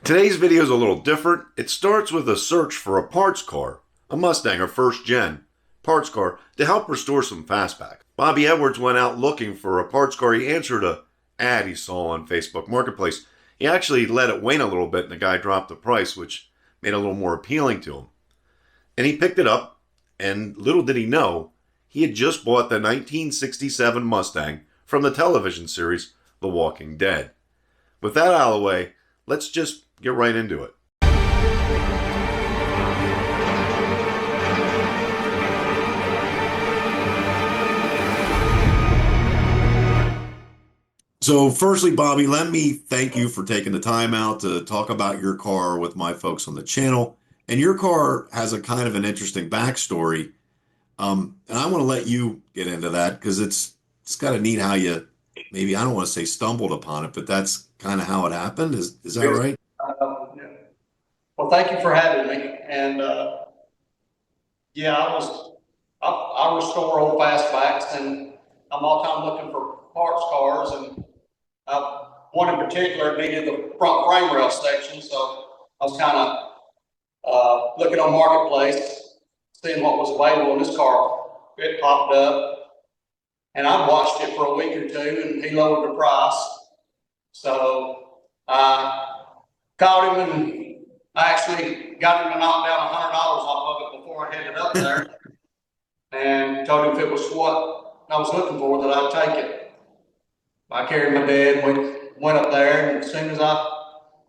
Today's video is a little different. It starts with a search for a parts car, a Mustang, a first gen parts car, to help restore some fastback. Bobby Edwards went out looking for a parts car. He answered a ad he saw on Facebook Marketplace. He actually let it wane a little bit and the guy dropped the price, which made it a little more appealing to him. And he picked it up, and little did he know, he had just bought the 1967 Mustang from the television series The Walking Dead. With that out of the way, let's just get right into it. So firstly, Bobby, let me thank you for taking the time out to talk about your car with my folks on the channel. And your car has a kind of an interesting backstory. And I want to let you get into that because it's kind of neat how you, maybe, I don't want to say stumbled upon it, but that's kind of how it happened. Is that right? Yeah. Well, thank you for having me. And yeah, I restore old fastbacks, and I'm all time looking for parts cars, and one in particular needed the front frame rail section, so I was kind of looking on Marketplace, seeing what was available, and this car, it popped up, and I watched it for a week or two, and he lowered the price, so I called him, and I actually got him to knock down $100 off of it before I headed up there, and told him if it was what I was looking for, that I'd take it. I carried my dad, we went up there, and as soon as I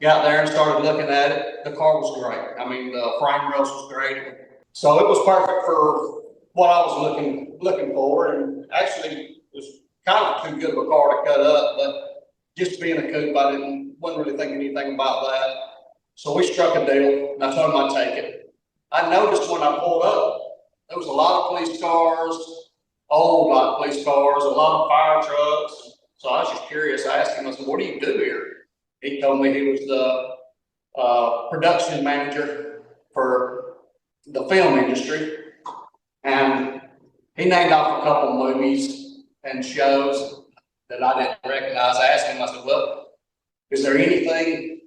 got there and started looking at it, the car was great. I mean, the frame rails was great. So it was perfect for what I was looking for, and actually it was kind of too good of a car to cut up, but just being a coupe, wasn't really thinking anything about that. So we struck a deal, and I told him I'd take it. I noticed when I pulled up, there was a lot of police cars, old lot of police cars, a lot of fire trucks. So I was just curious. I asked him, I said, "What do you do here?" He told me he was the production manager for the film industry. And he named off a couple movies and shows that I didn't recognize. I asked him, I said, "Well, is there anything,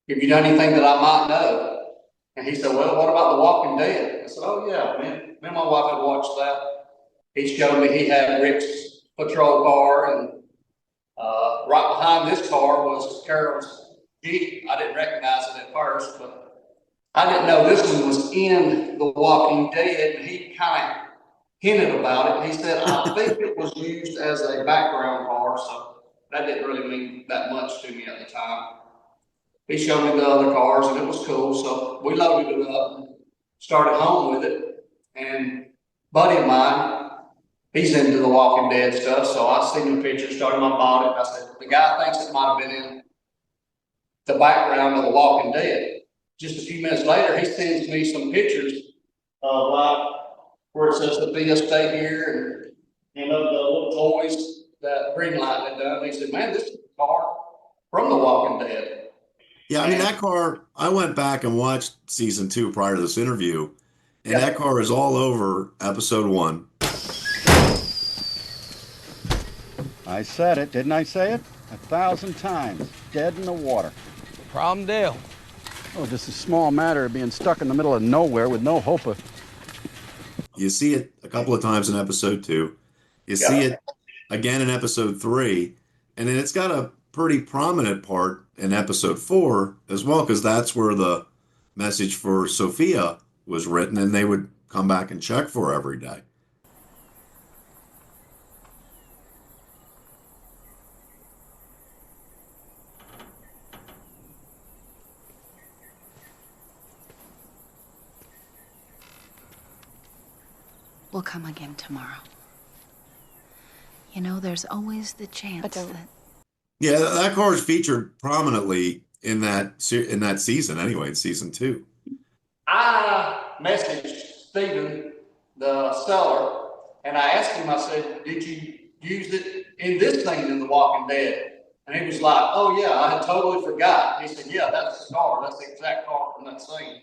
have you done anything that I might know?" And he said, "Well, what about The Walking Dead?" I said, "Oh yeah, me and my wife had watched that." He showed me he had Rick's patrol car, and right behind this car was Carol's Jeep. I didn't recognize it at first, but I didn't know this one was in The Walking Dead. He kind of hinted about it. He said, "I think it was used as a background car," so that didn't really mean that much to me at the time. He showed me the other cars, and it was cool, so we loaded it up and started home with it. And a buddy of mine, he's into the Walking Dead stuff, so I seen the picture, started my bought it. I said, "The guy thinks it might have been in the background of the Walking Dead." Just a few minutes later, he sends me some pictures of like where it says the VS stay here, and of the little toys that Greenlight had done. He said, "Man, this is a car from the Walking Dead." Yeah, I mean, that car, I went back and watched season 2 prior to this interview, and Yeah. that car is all over episode 1. I said it, didn't I say it? 1,000 times. Dead in the water. Problem Dale. Oh, just a small matter of being stuck in the middle of nowhere with no hope of... You see it a couple of times in episode 2. You see it again in episode 3, and then it's got a pretty prominent part in episode 4 as well, because that's where the message for Sophia was written, and they would come back and check for her every day. We'll come again tomorrow. You know, there's always the chance that... Yeah, that car is featured prominently in that season anyway, in season 2. I messaged Stephen, the seller, and I asked him, I said, "Did you use it in this thing in The Walking Dead?" And he was like, "Oh yeah, I had totally forgot." He said, "Yeah, that's the car. That's the exact car from that scene."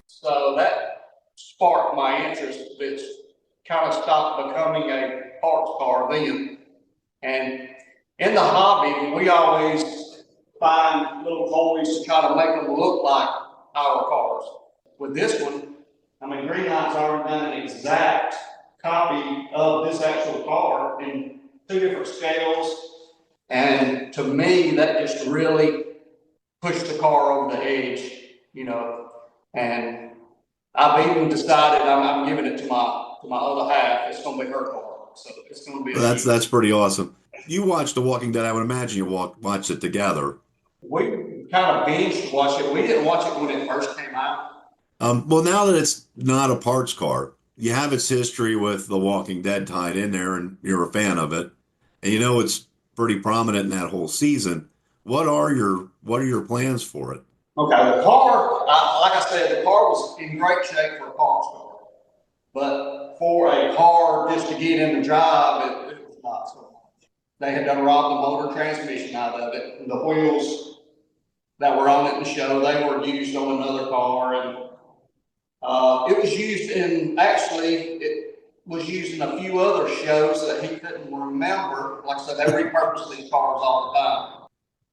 So that sparked my interest. It's kind of stopped becoming a parts car then. And in the hobby, we always find little toys to try to make them look like our cars. With this one, I mean, Greenlight's already done an exact copy of this actual car in 2 different scales. And to me, that just really pushed the car over the edge, you know. And I've even decided I'm giving it to my other half. It's going to be her car, so it's going to be. Well, that's pretty awesome. You watched The Walking Dead. I would imagine you watched it together. We kind of binged watch it. We didn't watch it when it first came out. Well, now that it's not a parts car, you have its history with The Walking Dead tied in there, and you're a fan of it, and you know it's pretty prominent in that whole season. What are your plans for it? Okay, the car, like I said, the car was in great shape for a parts car, but for a car just to get in the drive, it was not so much. They had done robbed the motor transmission out of it, and the wheels that were on it in the show, they were used on another car, and it was used it was used in a few other shows that he couldn't remember. Like I said, they repurposed these cars all the time.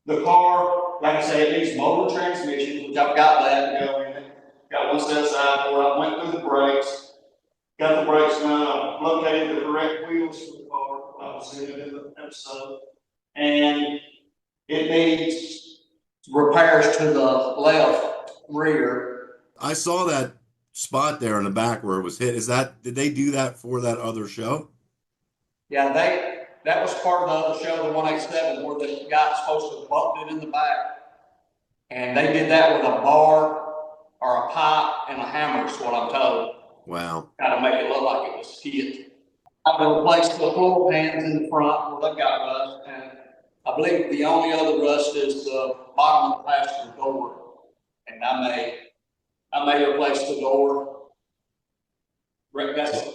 The car, like I said, it needs motor transmission, which I've got that going. Got one set aside for it. I went through the brakes, got the brakes done. I located the correct wheels for the car. I was in the episode, and it needs repairs to the left rear. I saw that spot there in the back where it was hit. Did they do that for that other show? Yeah, that was part of the other show, the 187, where the guy's supposed to have bumped it in the back. And they did that with a bar or a pipe and a hammer, is what I'm told. Wow. Kind of make it look like it was hit. I've replaced the floor pans in the front where they've got rust, and I believe the only other rust is the bottom of the passenger door. And I may replace the door. That's a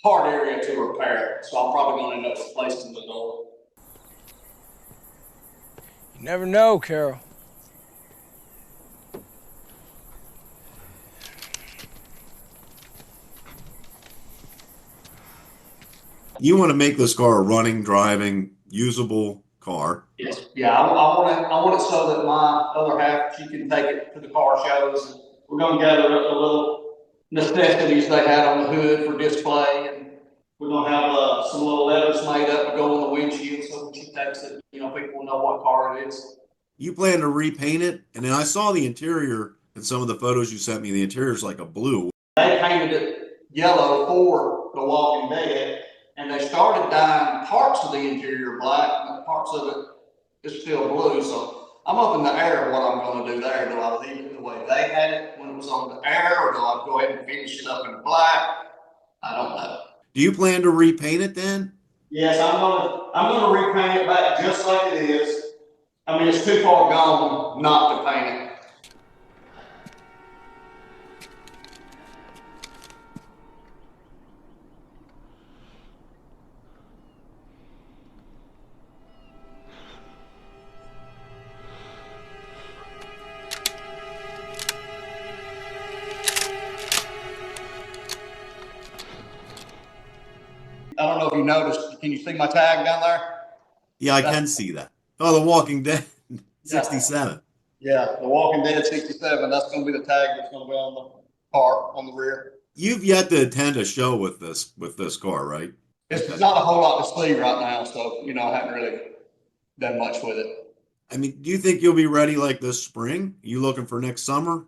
hard area to repair, so I'm probably going to end up replacing the door. You never know, Carol. You want to make this car a running, driving, usable car. Yes. Yeah, I want it so that my other half, she can take it to the car shows. We're going to gather up the little necessities they had on the hood for display, and we're going to have some little letters made up to go on the windshield so when she takes it, you know, people will know what car it is. You plan to repaint it? And then I saw the interior in some of the photos you sent me. The interior is like a blue. They painted it yellow for The Walking Dead, and they started dyeing parts of the interior black, but parts of it is still blue. So I'm up in the air what I'm going to do there. Do I leave it the way they had it when it was on the air, or do I go ahead and finish it up in black? I don't know. Do you plan to repaint it then? Yes, I'm gonna repaint it back just like it is. I mean, it's too far gone not to paint it. I don't know if you noticed. Can you see my tag down there? Yeah, I can see that. Oh, The Walking Dead, 67. Yeah, The Walking Dead 67. That's going to be the tag that's going to be on the car on the rear. You've yet to attend a show with this car, right? It's not a whole lot to see right now, so you know I haven't really done much with it. I mean, do you think you'll be ready like this spring? You looking for next summer?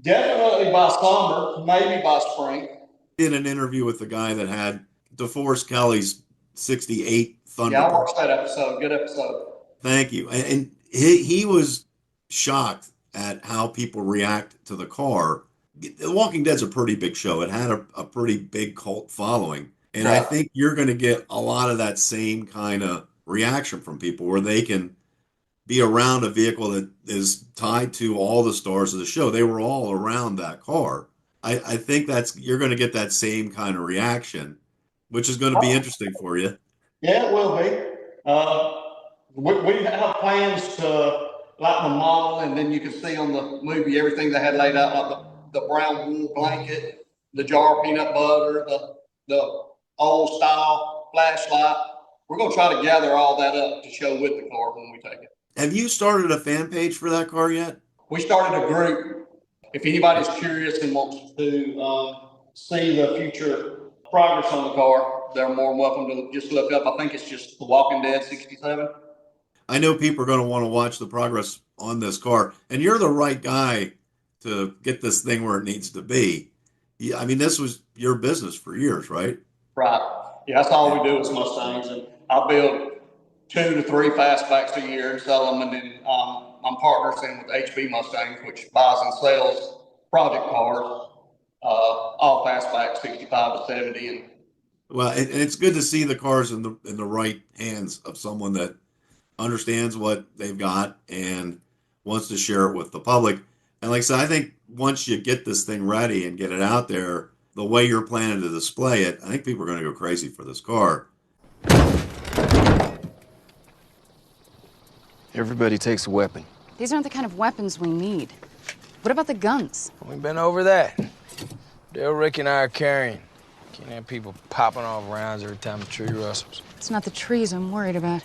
Definitely by summer, maybe by spring. Did an interview with the guy that had DeForest Kelly's 68 Thunderbird. Yeah, I watched that episode. Good episode. Thank you. And he was shocked at how people react to the car. The Walking Dead's a pretty big show. It had a pretty big cult following. And I think you're going to get a lot of that same kind of reaction from people where they can be around a vehicle that is tied to all the stars of the show. They were all around that car. I think you're going to get that same kind of reaction, which is going to be interesting for you. Yeah, it will be. We have plans to, like the model, and then you can see on the movie everything they had laid out, like the brown wool blanket, the jar of peanut butter, the old style flashlight. we're going to try to gather all that up to show with the car when we take it. Have you started a fan page for that car yet? We started a group. If anybody's curious and wants to see the future progress on the car, they're more than welcome to just look up. I think it's just The Walking Dead 67. I know people are going to want to watch the progress on this car, and you're the right guy to get this thing where it needs to be. Yeah, I mean, this was your business for years, right? Right. Yeah, that's all we do is Mustangs, and I build 2 to 3 fastbacks a year and sell them, and then I'm partners in with HB Mustangs, which buys and sells project cars, all fastbacks 65 to 70. And Well, and it's good to see the cars in the right hands of someone that understands what they've got and wants to share it with the public. And like I said, I think once you get this thing ready and get it out there, the way you're planning to display it, I think people are going to go crazy for this car. Everybody takes a weapon. These aren't the kind of weapons we need. What about the guns? We've been over that. Dale, Rick, and I are carrying. Can't have people popping off rounds every time a tree rustles. It's not the trees I'm worried about.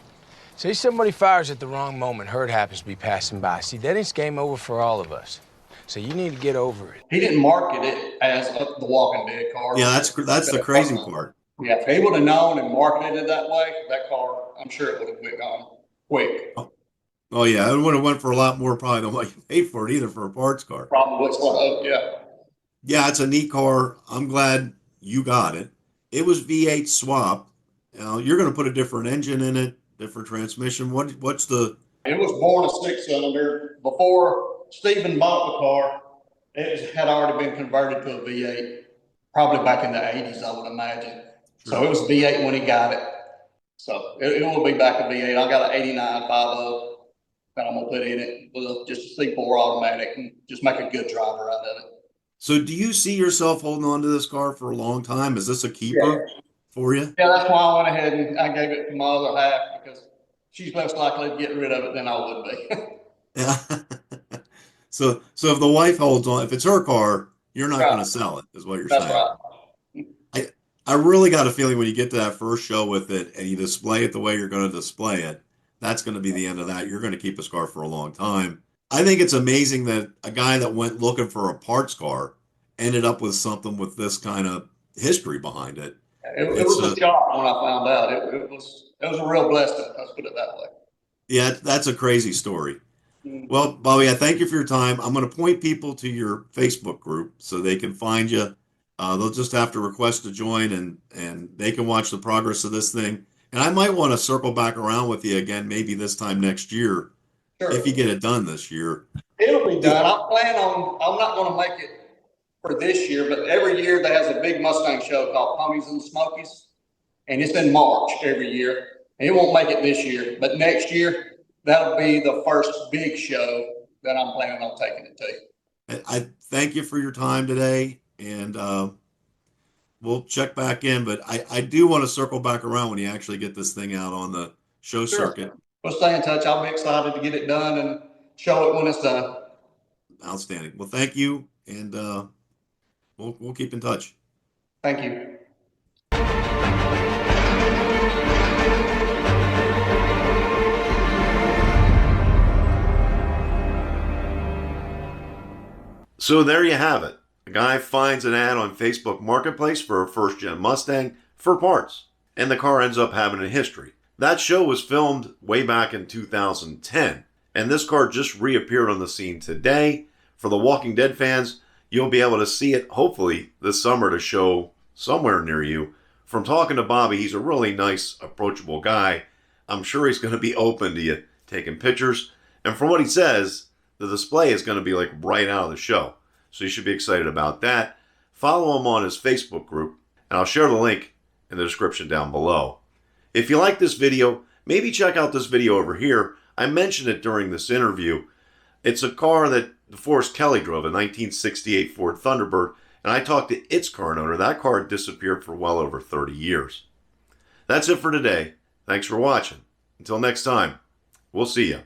Say somebody fires at the wrong moment, herd happens to be passing by. See, then it's game over for all of us. So you need to get over it. he didn't market it as The Walking Dead car. Yeah, that's the crazy part. Yeah, if he would have known and marketed it that way, that car, I'm sure it would have went gone quick. Oh yeah, it would have went for a lot more probably than what you paid for it either for a parts car. Probably so, yeah. Yeah, it's a neat car. I'm glad you got it. It was V8 swapped. Now you're going to put a different engine in it, different transmission. What's the? It was born a 6-cylinder. Before Stephen bought the car, had already been converted to a V8, probably back in the 80s, I would imagine. Sure. So it was V8 when he got it. So it will be back to V8. I got an 89 5.0 that I'm going to put in it with just a C4 automatic and just make a good driver out of it. So do you see yourself holding on to this car for a long time? Is this a keeper for you? Yeah, that's why I went ahead and I gave it to my other half, because she's less likely to get rid of it than I would be. Yeah. So if the wife holds on, if it's her car, you're not Right. going to sell it, is what you're That's saying. right. I really got a feeling when you get to that first show with it and you display it the way you're going to display it, that's going to be the end of that. You're going to keep this car for a long time. I think it's amazing that a guy that went looking for a parts car ended up with something with this kind of history behind it. It was a shock when I found out. It was a real blessing. Let's put it that way. Yeah, that's a crazy story. Well, Bobby, I thank you for your time. I'm going to point people to your Facebook group so they can find you. They'll just have to request to join, and they can watch the progress of this thing. And I might want to circle back around with you again, maybe this time next year, Sure. if you get it done this year. It'll be done. I'm not going to make it for this year, but every year there has a big Mustang show called Ponies and the Smokies, and it's in March every year. And it won't make it this year, but next year, that'll be the first big show that I'm planning on taking it to. I thank you for your time today, and we'll check back in. But I do want to circle back around when you actually get this thing out on the show Sure. circuit. We'll stay in touch. I'll be excited to get it done and show it when it's done. Outstanding. Well, thank you, and we'll keep in touch. Thank you. So there you have it. A guy finds an ad on Facebook Marketplace for a first-gen Mustang for parts, and the car ends up having a history. That show was filmed way back in 2010, and this car just reappeared on the scene today. For the Walking Dead fans, you'll be able to see it hopefully this summer to show somewhere near you. From talking to Bobby, he's a really nice, approachable guy. I'm sure he's going to be open to you taking pictures, and from what he says, the display is going to be like right out of the show. So you should be excited about that. Follow him on his Facebook group, and I'll share the link in the description down below. If you like this video, maybe check out this video over here. I mentioned it during this interview. It's a car that DeForest Kelley drove, a 1968 Ford Thunderbird, and I talked to its car owner. That car had disappeared for well over 30 years. That's it for today. Thanks for watching. Until next time, we'll see you.